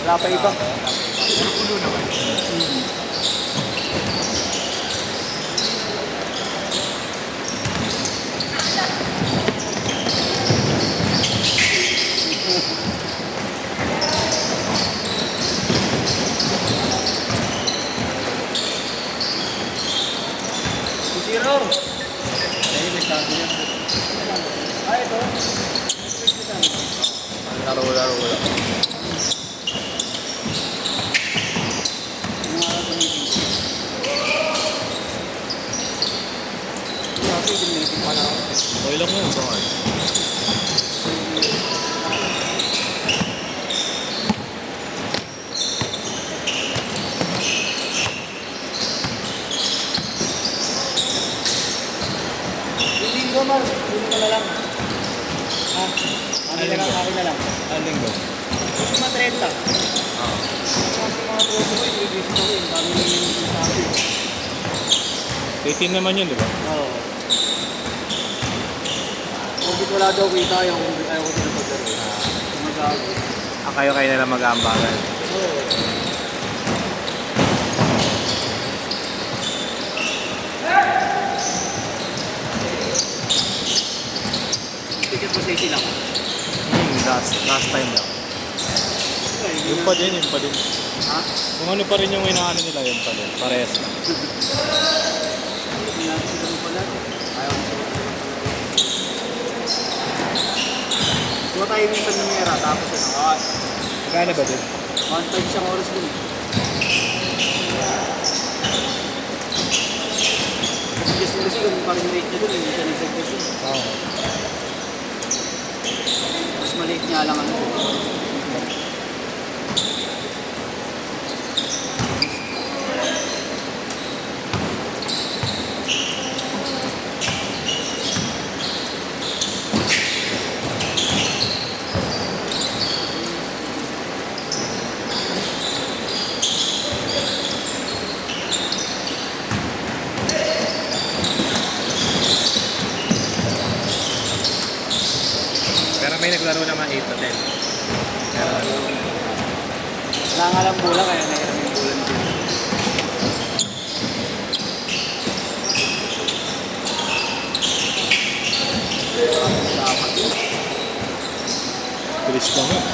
Wala pa iba. Pero pulo naman. Zero. Ay, may sabi yan. Ay, ito. Laro lang. Okay lang mo yun, baka. Hindi ko man. Hindi ko na lang. Ha? Akin na lang. Ang linggo? Gusto mo 30. Oo. Kasi mga tropo ko, i-release ko yun. Dami yung sabi. 18 naman yun, di ba? Oo. Kung wala daw kita, ayaw ko din ang paglaro. Magago. Kayo na lang mag-aambagan. Oo. Ticket mo safety lang. Last time lang. Yung pa din. Ha? Kung ano pa rin yung inaano nila, yun pa din. Parehas lang. Hindi natin sila mo pala. Ayaw ko. Suwa tayo minsan ng mera, tapos yun. Magkano ba din? 1.5 siyang oras din. Kasi ganun pa rin rate niya doon, hindi siya nag-segregation. Oo. Mas maliit niya lang ano. Pero may naglaro naman 8 to 10. Pero ano? Wala nga lang bola, kaya nairam yung bola nito. Bilis lang yun.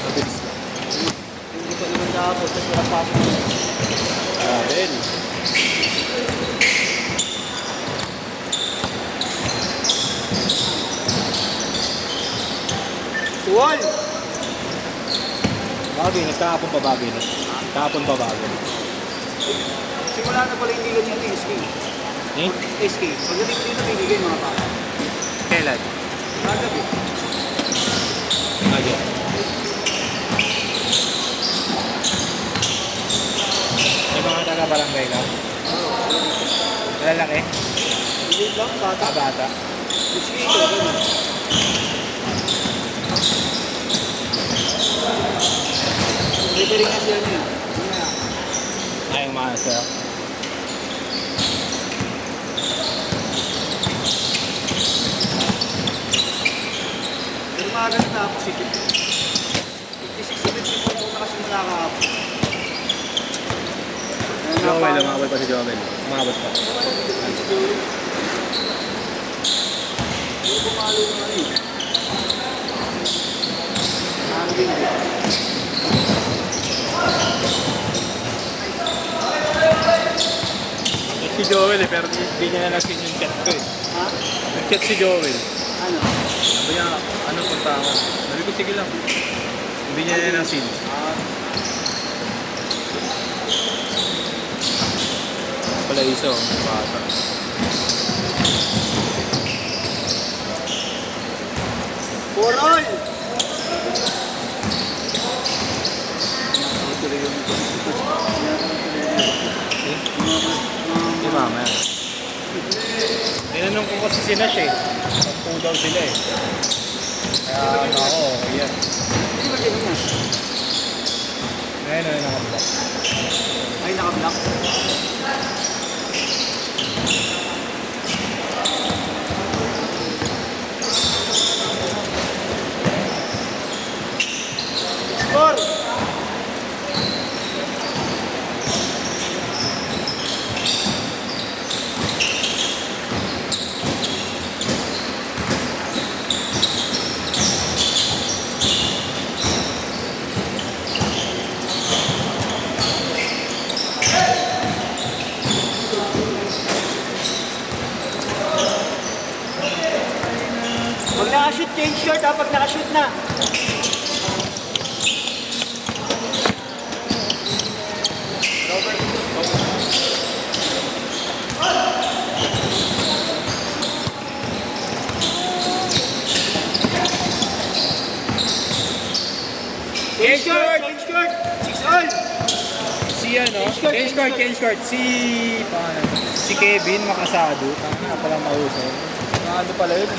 Mabilis lang. Hindi ko naman dapat, tapos wala pa ako. Abel. Tuwal! Bagay, nagkahapon pa bagay na. Kahapon pa bagay. Simula na pala yung dealer nito, SK. Eh? SK. Pagdating ko dito, bibigay mga pala. Kailan? Kagabi. Agad. May mga taga-barangay ka? Malalaki? Hindi lang, bata. Bata. SK ito, ganun. Repairing nga siya niya. Ay, yung mga sir. Pero maaga na ako, sikip. 56-70 po ako nakasimula kahapon. Joel, umabot pa si Joel. Umabot pa. Hindi pumalo naman eh. Hangin eh. Si Joel pero hindi niya na nasin yung chat ko eh. Ha? Nag-chat si Joel. Ano? Sabi niya, ano punta ako? Sabi ko, sige lang. Hindi niya na nasin. Pala iso, bata. For all! Di ba, man? Tinanong ko kasi si Nash eh. Pagpo daw sila eh. Kaya ano ako, okay yan. Hindi ba ganyan na? Ngayon na nakablock. Ay, naka-block. Score! Pag nakashoot, change short ha. Pag nakashoot na. Change short! Change short! 6 all! Si ano, change court. Si Kevin Makasado. Tanga pala mahusay. Ano pala yun?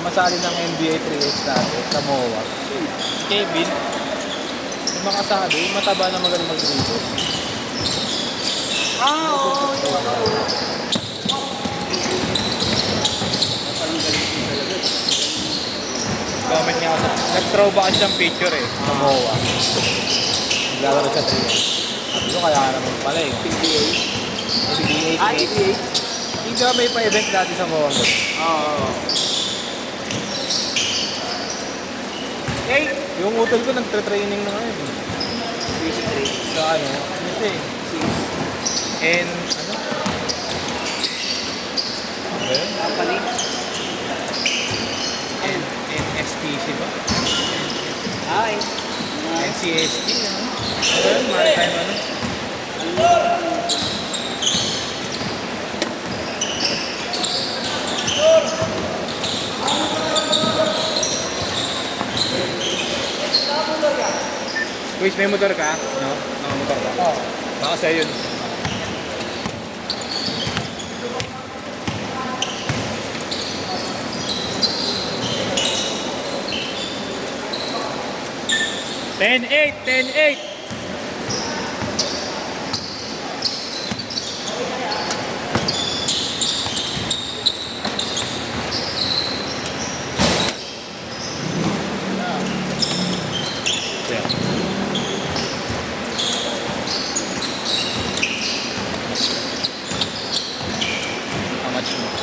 Masali ng NBA 3X natin sa MOA. Si Kevin, yung Makasado, yung mataba na magaling mag-dribble. Oo. Comment niya ako. Nag-throw ba kasi siyang picture eh. Sa MOA. Naglalaro sa 3X. Sabi ko kaya naman pala eh. PBA. NBA Ah, 3X. PBA. Hindi ka may pa-event dati sa MOA. Oo. Okay. Yung utol ko nagtre-training na ngayon. Basic trade. Sa ano? Ito eh. And ano? Ano ba yun? Company. NSTC ba? Ay. NCST, ano? Ano yun? Maritime ano? Quiz, may motor ka? No? Nakamotor ka? Oo. Baka sa'yo yun. Ten eight. How much more?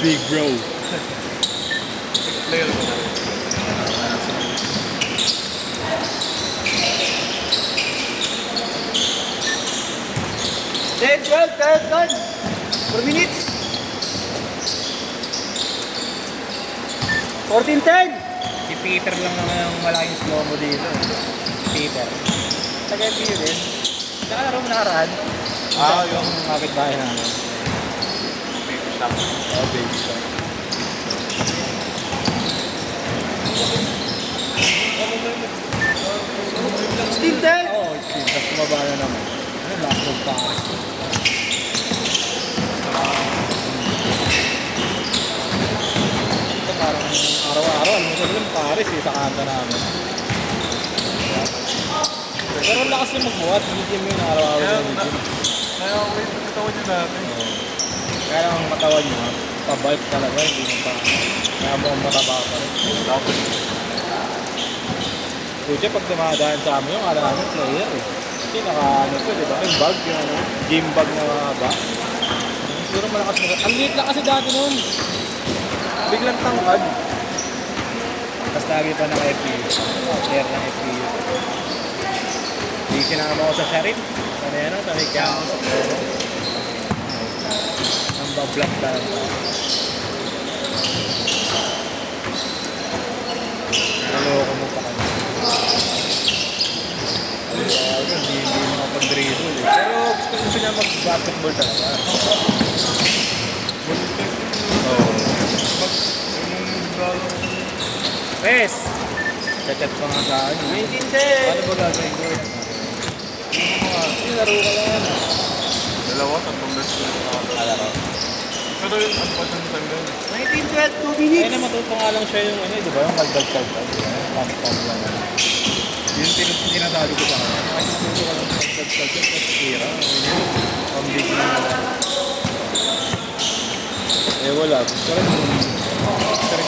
Big bro. Player ko na. 10, 12, 13. 4 minutes. 14-10. Si Peter lang naman ang malaking slow mo dito. Peter. Taga-FPU din. Nakalaro mo nakaraan. Yung kapitbahay namin. Baby shop. Oh, baby shop. Still 10. Oo, still. Tapos tumaba na naman. Ano, last of Paris. Ito parang araw-araw. Alam mo sa lang Paris eh, sa kanta namin. Pero ang lakas yung magbuhat. Hindi mo yung araw-araw sa video. Kaya ako yung katawan niyo natin. Kaya lang ang matawan nyo, pa-bike talaga, hindi mo pa. Kaya mo ang mataba pa rin. Dapat. Kuya, pag dumadaan sa amin yung alam namin player eh. Kasi naka-ano to, di ba? Yung bag, yung ano, game bag na ba? Pero malakas na. Ang liit lang kasi dati nun. Biglang tangkad. Tapos lagi pa naka-FPU. Player ng FPU. Hindi sinama ko sa Sharif. Ano yan, sa may kamo sa Polo. Ang bablak talaga. Naloko mo pa kami. Hindi makapag-dribble eh. Pero gusto niya mag-basketball talaga. Oo. Pes! Chat-chat pa nga sa akin. 19-10. Paano ba gagawin ko? Laro ka lang. Dalawa, tatlong beses ko yung nakakala. Laro. Pero yung unpatang time na yun. 19-12, 2 minutes. Ayun na matuto nga lang siya yung ano eh, di ba? Yung kaldag-kaldag. Pump-pump lang. Yung tinasabi ko sa kanya. Ay, matuto ka lang yung kaldag-kaldag. Tapos tira. Pambig na lang. Eh wala. Gusto rin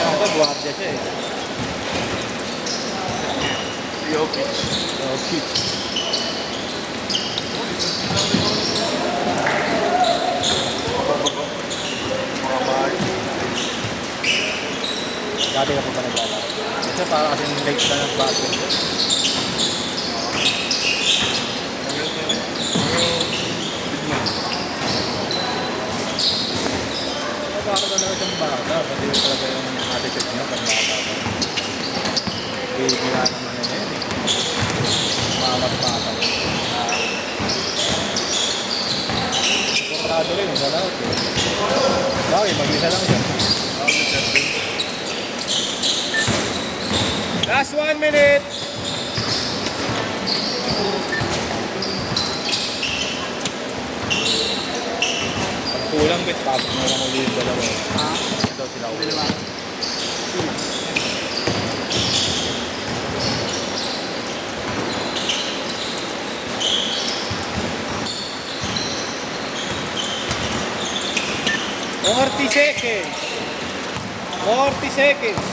ata, guardia siya eh. Jokic. Oh, cute. Pababa. Mga mahal. Dati ka pa ba naglalaro? Kasi parang kasing late ka ng basketball. Hanggang yun eh. Pero, bigman. siyang bata. Pati yung talaga yung attitude niya pag bata pa. Baby nga naman na yun eh. Mamat bata. Portado rin, isa lang. Bakit? Mag-isa lang siya. Last 1 minute! Pag kulang bit, pasok mo lang ulit yung dalawa. Ito sila ulit. Dalawa. Forty seconds. 40 seconds.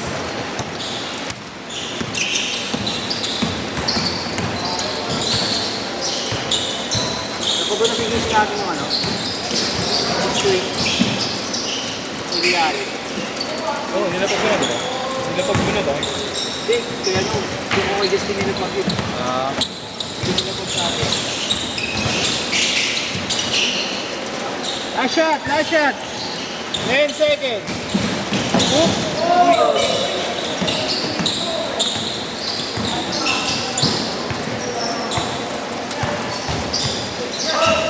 Nakubo na finish natin yung ano? Swing. Nangyari. Oo, nilapag mo na diba? Nilapag mo na ba? Hindi, kaya nung kung ako just dinilapag yun. Ah, Dinilapag sa akin. last shot, last shot. 10 seconds. Oop.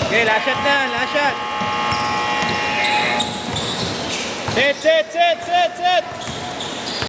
Okay, last shot na, last shot. Set.